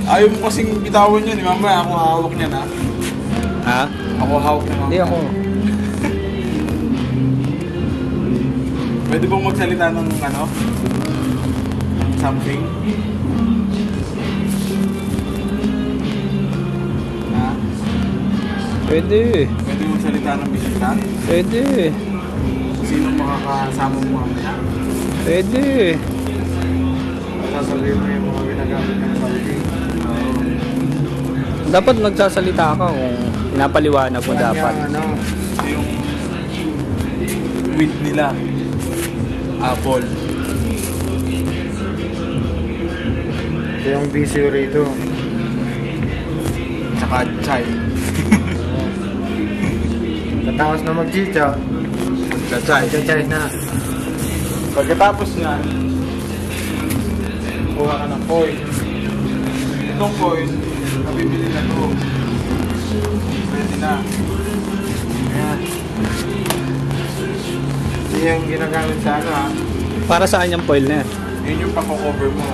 Ayaw mo kasing bitawan yun, mamaya ako hawak niya na. Ha? Ako hawak na mamaya. Hindi ako. Pwede bang magsalita ng ano? Something? Ha? Pwede. Pwede magsalita ng bisita? Pwede. Sino makakasama mo mamaya? Pwede. Sasabihin mo yung mga ginagamit ng Saudi. Dapat nagsasalita ka kung pinapaliwanag mo dapat. Yung wheat nila. Apple. Ito yung bisyo rito. Tsaka chai. Katapos na mag-chicha, Chai. chachay na. Pagkatapos niya, kuha ka ng foil. Itong foil, nabibili na ito. Pwede na. Ayan. Ito yung ginagamit sa ano ha. Para saan yung foil na yan? Yun yung pako-cover mo.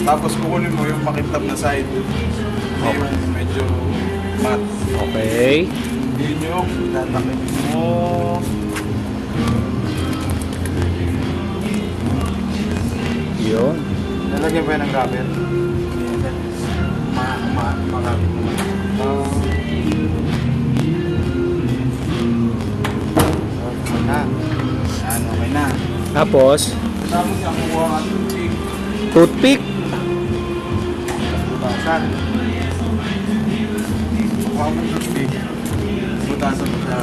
Tapos kukunin mo yung makitab na side. Hindi yung medyo matte. Okay. Yun yung tatakit mo. Yun. Nalagyan pa yun ng rubber. Makapit naman. Okay na. Yan, okay na. Tapos, Tapos yung kuha ka ng toothpick. toothpick. Butasan. Kuha ka ng toothpick. Butasan mo siya.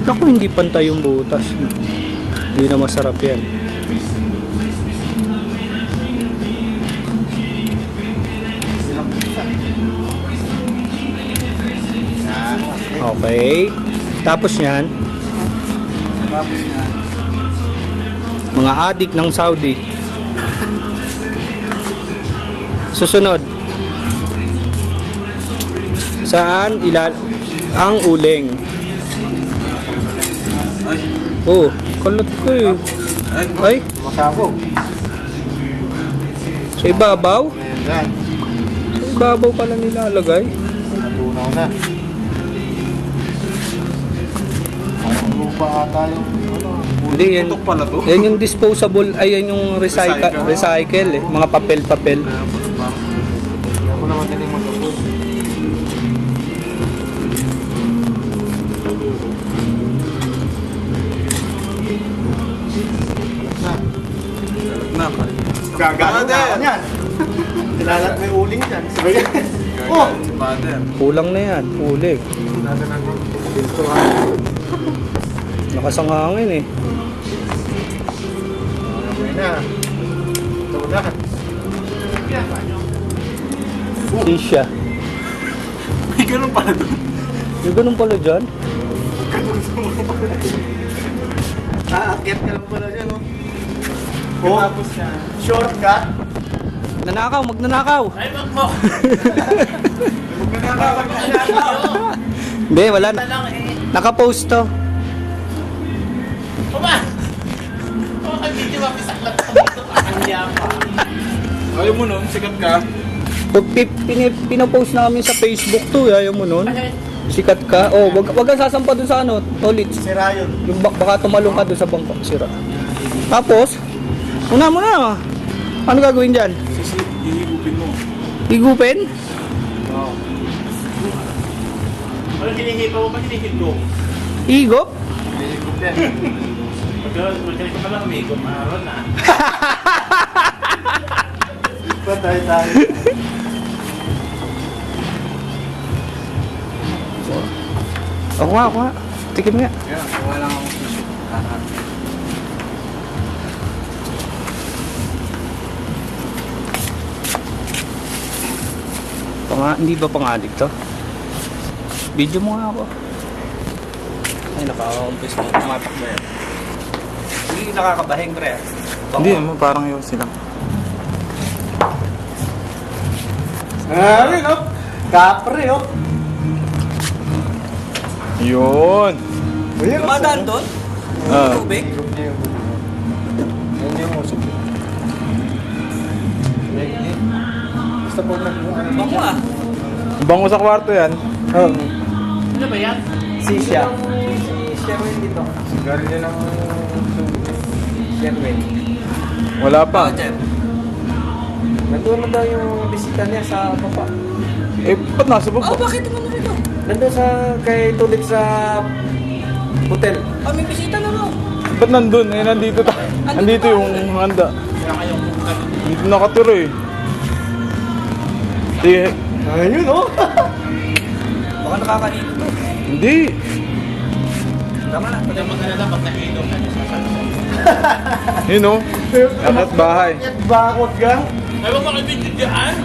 Naku, hindi pantay yung butas. Hindi na masarap yan. Okay. Tapos yan, Tapos yan. mga adik ng Saudi. Susunod. Saan ang uling? Ay. Oh, kulot ko eh. Ay, Masabog. sa ibabaw? Ayan dyan. Sa ibabaw pala nilalagay. Natunaw na. Ang lupa ata yung ano. Hindi yan. Putok pala to. Yan yung disposable, ay yan yung recycle eh. Mga papel-papel. Hindi ako naman daling mag-upod. Na pa. Gagano na ako niyan. Kilalat may uling dyan. Sabi niya. Oh! Si father. Kulang na yan, ulig. Nasa nag-pinto ha. Nakasangangin eh. Okay na. Ito na. Sisya. May ganun pala doon. Yung ganun pala dyan. Aakyat ka lang pala dyan, oh. Tapos yan. Shortcut. Nanakaw, magnanakaw. Ay, wag mo! Hindi, wala na. Lang eh. Nakapost to. Kuma! Oh, ang video mapisaklat ko dito. Ang yapa. Ayaw mo nun, sikat ka. Pinopost namin sa Facebook to, ayaw mo nun. Sikat ka. Oh, wag kang sasampa dun sa ano, toilet. Sira yun. Yung baka tumalong ka dun sa bangka, sira. Tapos, una mo na. Ano gagawin dyan? Hihigupin mo. Higupin? Oo. Ano hinihipa mo? Ba't hinihipo? Higop? Hihigup yan. Magaling ko pala humigop. Maaron na. Patay tayo. Ako nga. Tikim nga. Kaya, kuha lang akong tissue. Lahat. Hindi ba pangalig to? Video mo nga ako. Ay, nakaka-umpis mo. Tumatak ba yan? Hindi nakakabahing, pre. Hindi mo, parang yun sila. Ayun, oh. Kapre, oh. Yun. Ayun, oh. Dumadaan doon? Ah. Tubig? Ayun yung usok. Basta po Bango ah. Bango sa kwarto yan. Oh. Ano ba yan? Si Sherwin dito. Sigarilyo ng Sherwin. Wala pa. Jeff. Nandun na daw yung bisita niya sa papa. Eh, ba't nasa baba? Bakit naman na rito? Nandun sa kay Tulip sa hotel. May bisita na no? Ba't nandun? Eh, nandito ta. Nandito yung handa. Kaya kayong kung Dito nakatira eh. Di, Ayun, oh. Baka nakakanito to. hindi. Tama na. Pwede mag-alala pag nakinom na niya sa salsa. Yun oh. Akit bahay. Bakot gang. Ay, wag makibigyan dyan.